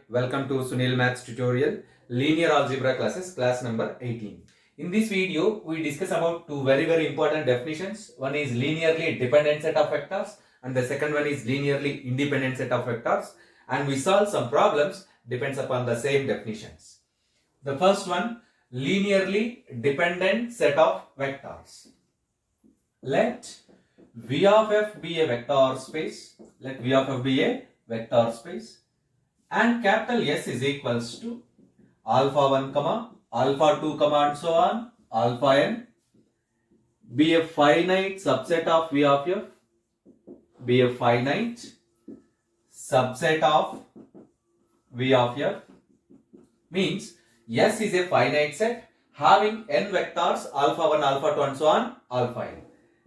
Welcome to Sunil Maths tutorial, linear algebra classes, class number 18. In this video, we discuss about two very important definitions. One is linearly dependent set of vectors and the second one is linearly independent set of vectors, and we solve some problems depends upon the same definitions. The first one, linearly dependent set of vectors. Let V of f be a vector space. Let V of f be a vector space. And capital S is equals to alpha 1 comma alpha 2 comma and so on alpha n be a finite subset of V of f, be a finite subset of V of f, means S is a finite set having n vectors alpha 1 alpha 2 and so on alpha n.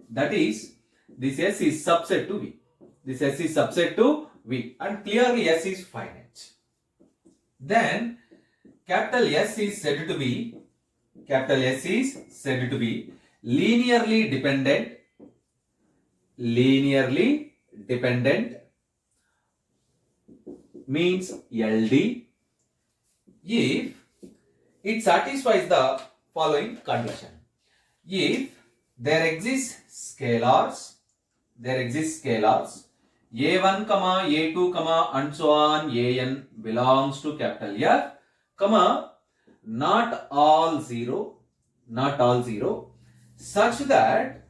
That is, this S is subset to V. This S is subset to V, and clearly S is finite. Then capital S is said to be linearly dependent means LD if it satisfies the following condition. If there exists scalars a1 comma a2 comma and so on an belongs to capital F, comma not all zero such that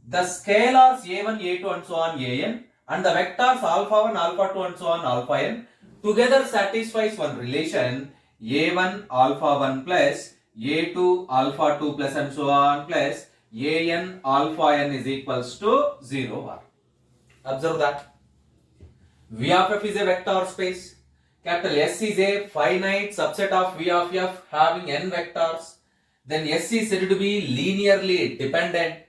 the scalars a1 a2 and so on an and the vectors alpha 1 alpha 2 and so on alpha n together satisfies one relation a1 alpha 1 plus a2 alpha 2 plus and so on plus an alpha n is equals to 0. Observe that V of f is a vector space. Capital S is a finite subset of V of f having n vectors. Then S is said to be linearly dependent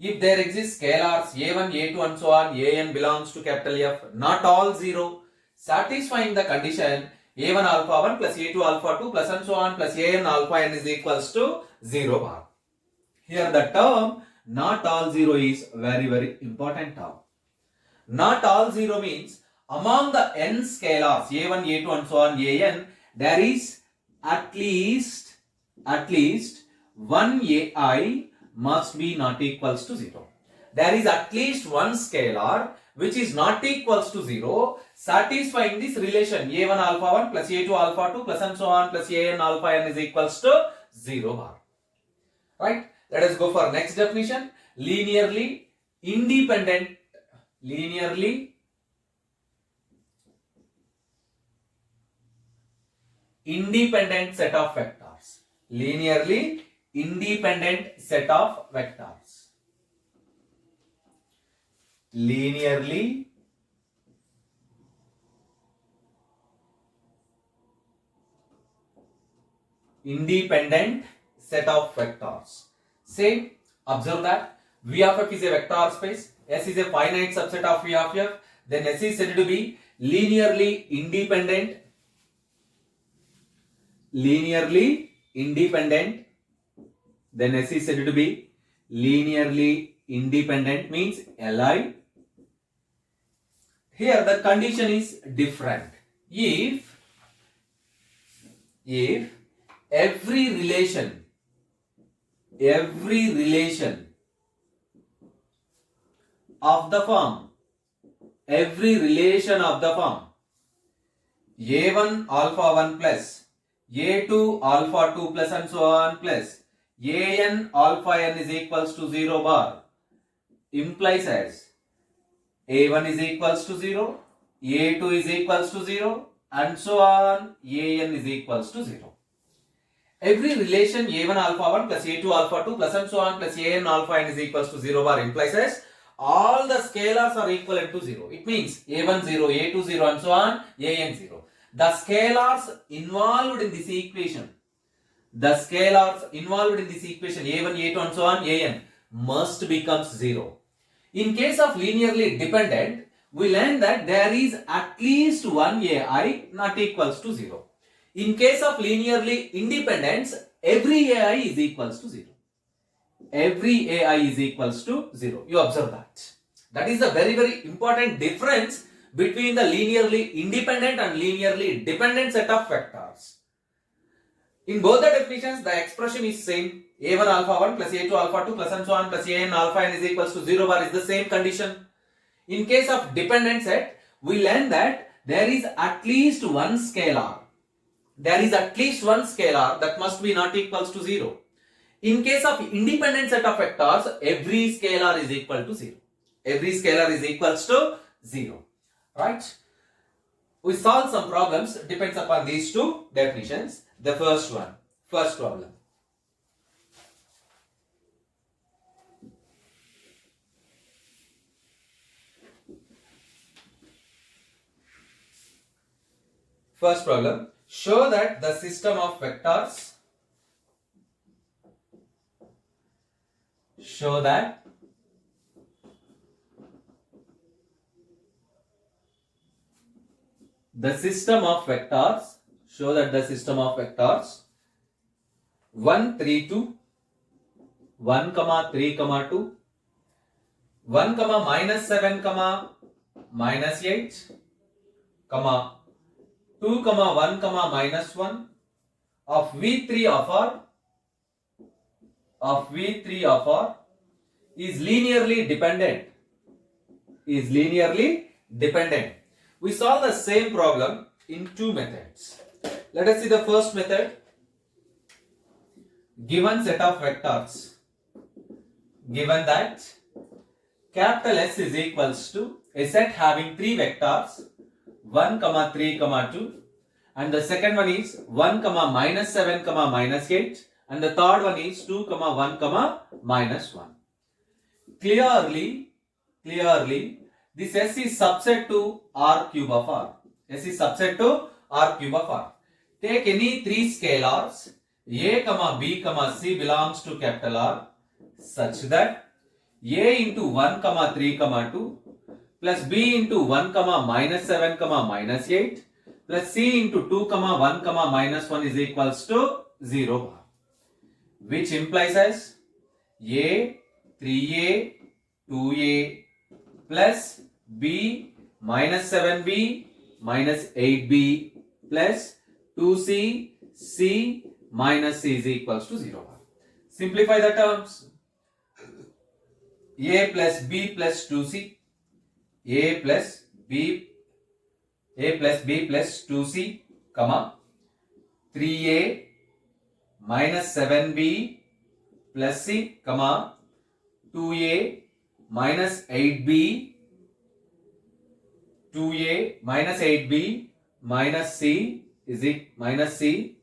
if there exist scalars a1, a2 and so on an belongs to capital F, not all zero, satisfying the condition a1 alpha 1 plus a2 alpha 2 plus and so on plus an alpha n is equals to 0. Here the term not all zero is very important term. Not all zero means among the n scalars a1, a2 and so on an, there is at least one ai must be not equals to 0. There is at least one scalar which is not equals to 0, satisfying this relation a1 alpha 1 plus a2 alpha 2 plus and so on plus an alpha n is equals to 0. Right? Let us go for next definition. Linearly independent set of vectors. Linearly independent set of vectors. Linearly independent set of vectors. Say, observe that V of f is a vector space. S is a finite subset of V of f. Then S is said to be linearly independent. Then S is said to be linearly independent means Li. Here the condition is different. If every relation of the form a1 alpha 1 plus a2 alpha 2 plus and so on plus an alpha n is equals to 0 bar implies as a1 is equals to 0, a2 is equals to 0 and so on an is equals to 0. Every relation a1 alpha 1 plus a2 alpha 2 plus and so on plus an alpha n is equals to 0 bar implies as all the scalars are equivalent to 0. It means a1 0, a2 0 and so on an 0. The scalars involved in this equation a1, a2 and so on an must becomes 0. In case of linearly dependent, we learn that there is at least one ai not equals to 0. In case of linearly independence, every ai is equals to 0. Every ai is equals to 0. You observe that. That is a very important difference between the linearly independent and linearly dependent set of vectors. In both the definitions, the expression is same. A1 alpha 1 plus A2 alpha 2 plus and so on plus An alpha n is equals to 0 bar is the same condition. In case of dependent set, we learn that there is at least one scalar. There is at least one scalar that must be not equals to 0. In case of independent set of vectors, every scalar is equal to 0. Every scalar is equals to 0. Right? We solve some problems depends upon these two definitions. The first problem. First problem, show that the system of vectors the system of vectors 1 3 2 1 comma 3 comma 2 1 comma minus 7 comma minus 8 comma 2 comma 1 comma minus 1 of V3 of R is linearly dependent. We solve the same problem in two methods. Let us see the first method. Given set of vectors, given that capital S is equals to a set having three vectors 1 comma 3 comma 2, and the second one is 1 comma minus 7 comma minus 8, and the third one is 2 comma 1 comma minus 1. Clearly this S is subset to R cube of R. Take any three scalars A comma B comma C belongs to capital R such that A into 1 comma 3 comma 2 plus B into 1 comma minus 7 comma minus 8 plus C into 2 comma 1 comma minus 1 is equals to 0 bar, which implies as A 3A 2A plus B minus 7B minus 8B plus 2C C minus C is equals to 0 bar. Simplify the terms. A plus B plus 2C, A plus B plus 2C, comma 3A minus 7B plus C, comma 2A minus 8B minus C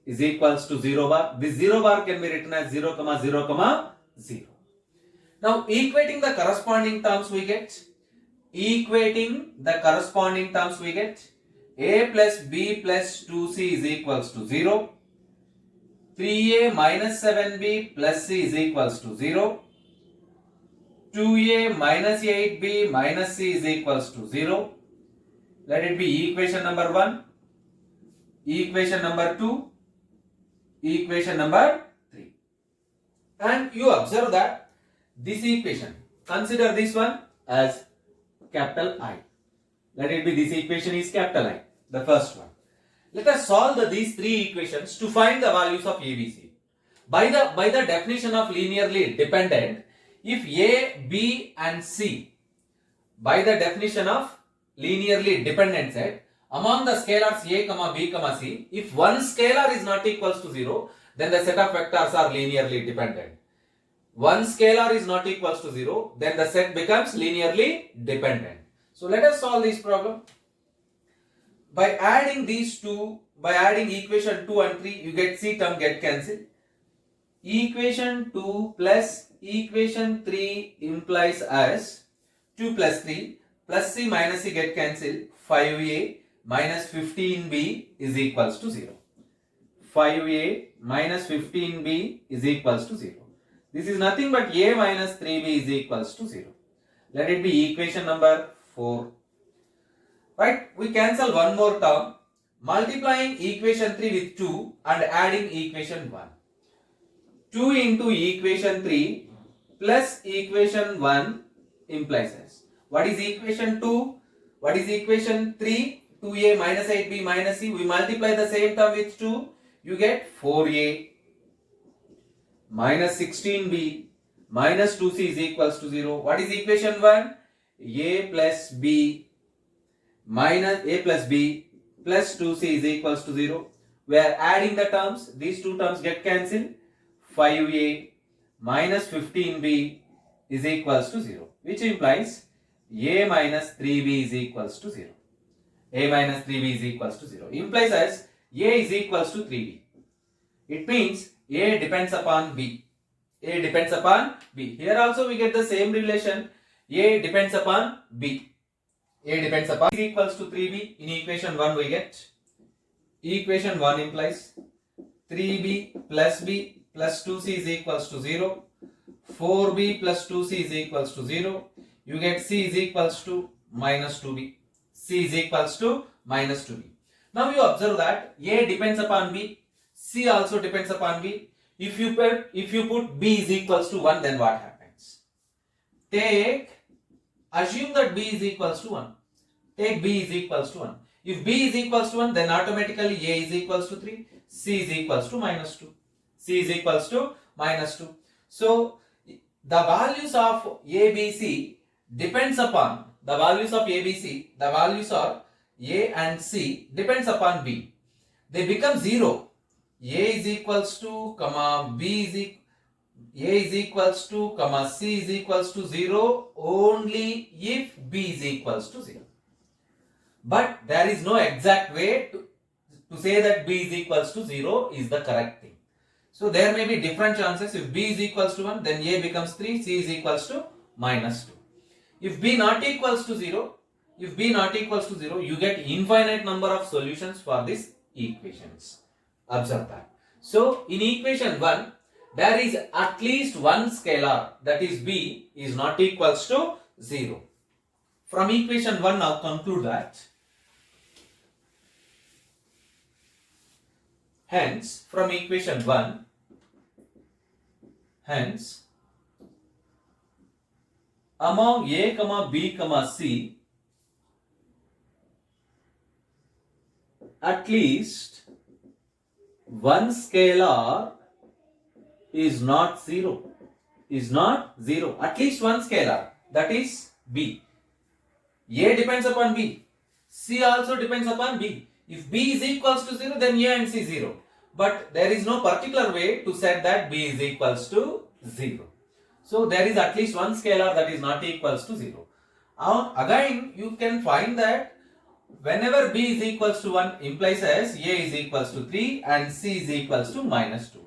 is equals to 0 bar. This 0 bar can be written as 0 comma 0 comma 0. Now equating the corresponding terms we get A plus B plus 2C is equals to 0, 3A minus 7B plus C is equals to 0, 2A minus 8B minus C is equals to 0. Let it be equation number 1, equation number 2, equation number 3. And you observe that this equation, consider this one as capital I. Let it be this equation is capital I, the first one. Let us solve these three equations to find the values of ABC. By the definition of linearly dependent, if A, B and C, by the definition of linearly dependent set, among the scalars A, B, C, if one scalar is not equals to 0, then the set of vectors are linearly dependent. One scalar is not equals to 0, then the set becomes linearly dependent. So let us solve this problem. By adding these two, by adding equation 2 and 3, you get C term get cancelled. Equation 2 plus equation 3 implies as 2 plus 3 plus C minus C get cancelled. 5A minus 15B is equals to 0. 5A minus 15B is equals to 0. This is nothing but A minus 3B is equals to 0. Let it be equation number 4. Right? We cancel one more term. Multiplying equation 3 with 2 and adding equation 1. 2 into equation 3 plus equation 1 implies as. What is equation 2? What is equation 3? 2a minus 8b minus c. We multiply the same term with 2. You get 4a minus 16b minus 2c is equals to 0. What is equation 1? A plus b minus a plus b plus 2c is equals to 0. We are adding the terms. These two terms get cancelled. 5a minus 15b is equals to 0, which implies a minus 3b is equals to 0. A minus 3b is equals to 0. Implies as a is equals to 3b. It means a depends upon b. A depends upon b. Here also we get the same relation. A depends upon b. A depends upon is equals to 3b. In equation 1 we get. Equation 1 implies 3b plus b plus 2c is equals to 0. 4b plus 2c is equals to 0. You get c is equals to minus 2b. C is equals to minus 2b. Now you observe that a depends upon b. C also depends upon b. If you put b is equals to 1, then what happens? Assume that b is equals to 1. Take b is equals to 1. If b is equals to 1, then automatically a is equals to 3. C is equals to minus 2. C is equals to minus 2. So the values of a, b, c depends upon the values of a, b, c. The values of a and c depends upon b. They become 0. A is equals to, comma, b is a is equals to, comma, c is equals to 0 only if b is equals to 0. But there is no exact way to say that b is equals to 0 is the correct thing. So there may be different chances. If b is equals to 1, then a becomes 3, c is equals to minus 2. If b not equals to 0, you get infinite number of solutions for these equations. Observe that. So in equation 1, there is at least one scalar, that is b, is not equals to 0. From equation 1 now conclude that. Hence, from equation 1, among a, b, c, at least one scalar is not 0. At least one scalar, that is b. A depends upon b. C also depends upon b. If b is equals to 0, then a and c 0. But there is no particular way to set that b is equals to 0. So there is at least one scalar that is not equals to 0. Again, you can find that whenever b is equals to 1 implies as a is equals to 3 and c is equals to minus 2.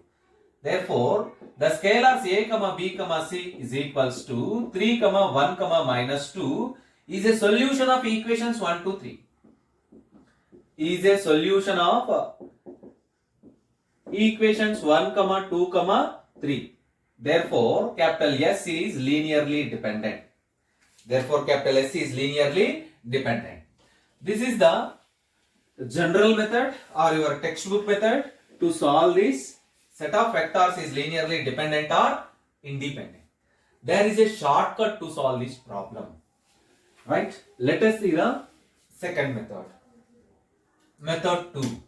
Therefore, the scalars a, b, c is equals to 3, 1, minus 2 is a solution of equations 1, 2, 3. Is a solution of equations 1, 2, 3. Therefore, capital S is linearly dependent. This is the general method or your textbook method to solve this set of vectors is linearly dependent or independent. There is a shortcut to solve this problem. Right? Let us see the second method. Method 2.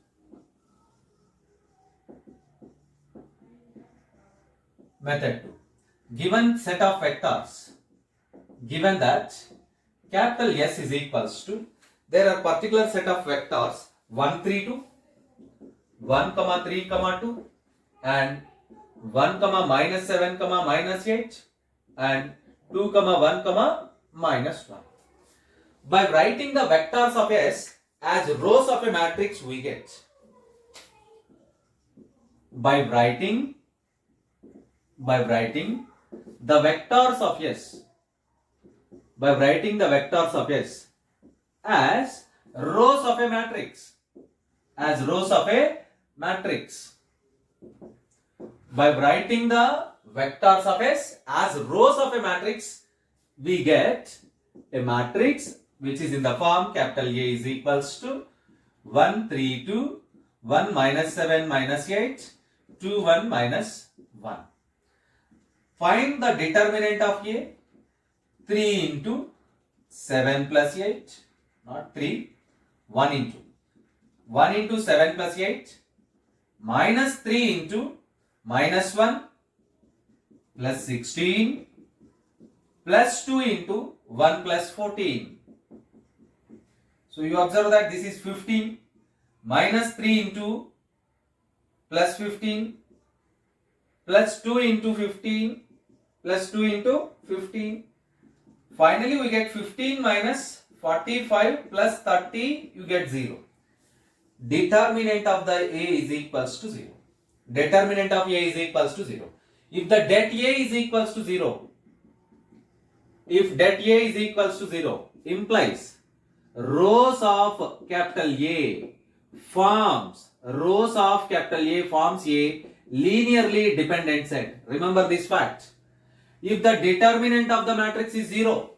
Method 2. Given set of vectors, given that capital S is equals to, there are particular set of vectors 1, 3, 2, 1, 3, 2 and 1, minus 7, minus 8 and 2, 1, minus 1. By writing the vectors of S as rows of a matrix, we get. By writing the vectors of S. By writing the vectors of S as rows of a matrix. By writing the vectors of S as rows of a matrix, we get a matrix which is in the form capital A is equals to 1, 3, 2, 1, minus 7, minus 8, 2, 1, minus 1. Find the determinant of A. 3 into 7 plus 8 not 3, 1 into 1 into 7 plus 8 minus 3 into minus 1 plus 16 plus 2 into 1 plus 14. So you observe that this is 15 minus 3 into plus 15 plus 2 into 15 plus 2 into 15. Finally we get 15 minus 45 plus 30, you get 0. Determinant of the A is equals to 0. Determinant of A is equals to 0. If the det A is equals to 0, if det A is equals to 0, implies rows of capital A forms a linearly dependent set. Remember this fact. If the determinant of the matrix is 0,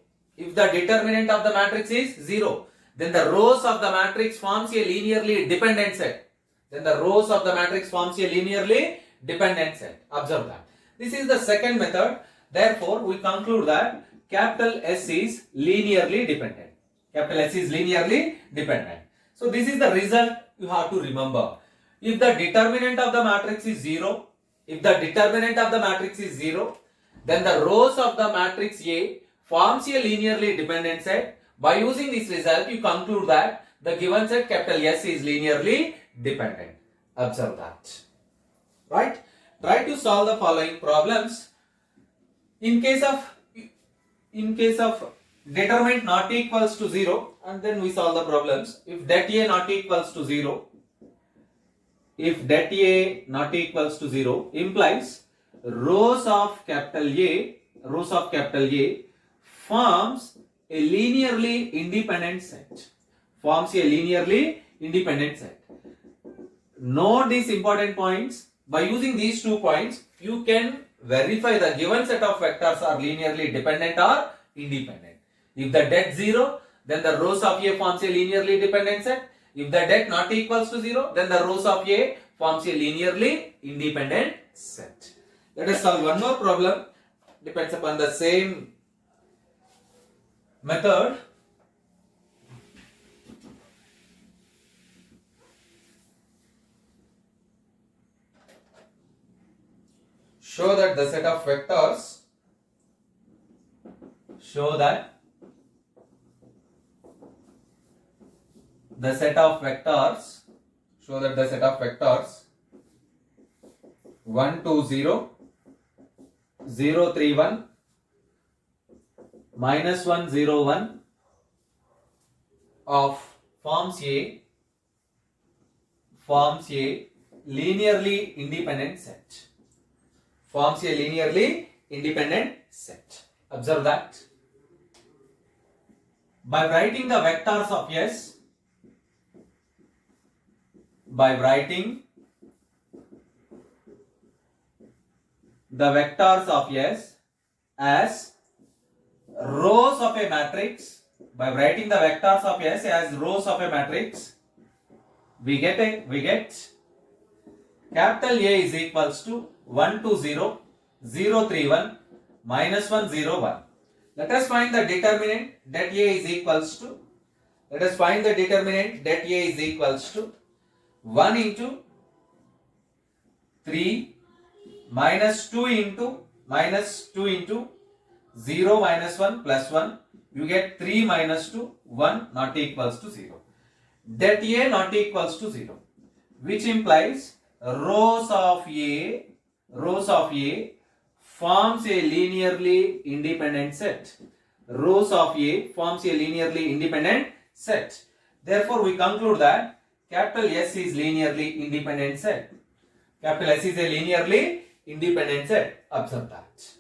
then the rows of the matrix forms a linearly dependent set. Observe that. This is the second method. Therefore, we conclude that capital S is linearly dependent. So this is the result you have to remember. If the determinant of the matrix is 0, then the rows of the matrix A forms a linearly dependent set. By using this result, you conclude that the given set capital S is linearly dependent. Observe that. Right? Try to solve the following problems. In case of determinant not equals to 0, and then we solve the problems. If det A not equals to 0, implies rows of capital A forms a linearly independent set. Note these important points. By using these 2 points, you can verify the given set of vectors are linearly dependent or independent. If the det 0, then the rows of A forms a linearly dependent set. If the det not equals to 0, then the rows of A forms a linearly independent set. Let us solve one more problem. Depends upon the same method. Show that the set of vectors the set of vectors 1 2 0 0 3 1 minus 1 0 1 of forms a linearly independent set. Observe that. By writing the vectors of S, as rows of a matrix, we get capital A is equals to 1 2 0 0 3 1 minus 1 0 1. Let us find the determinant that A is equals to 1 into 3 minus 2 into 0 minus 1 plus 1. You get 3 minus 2, 1 not equals to 0. Det A not equals to 0, which implies rows of A forms a linearly independent set. Therefore, we conclude that capital S is linearly independent set. Observe that.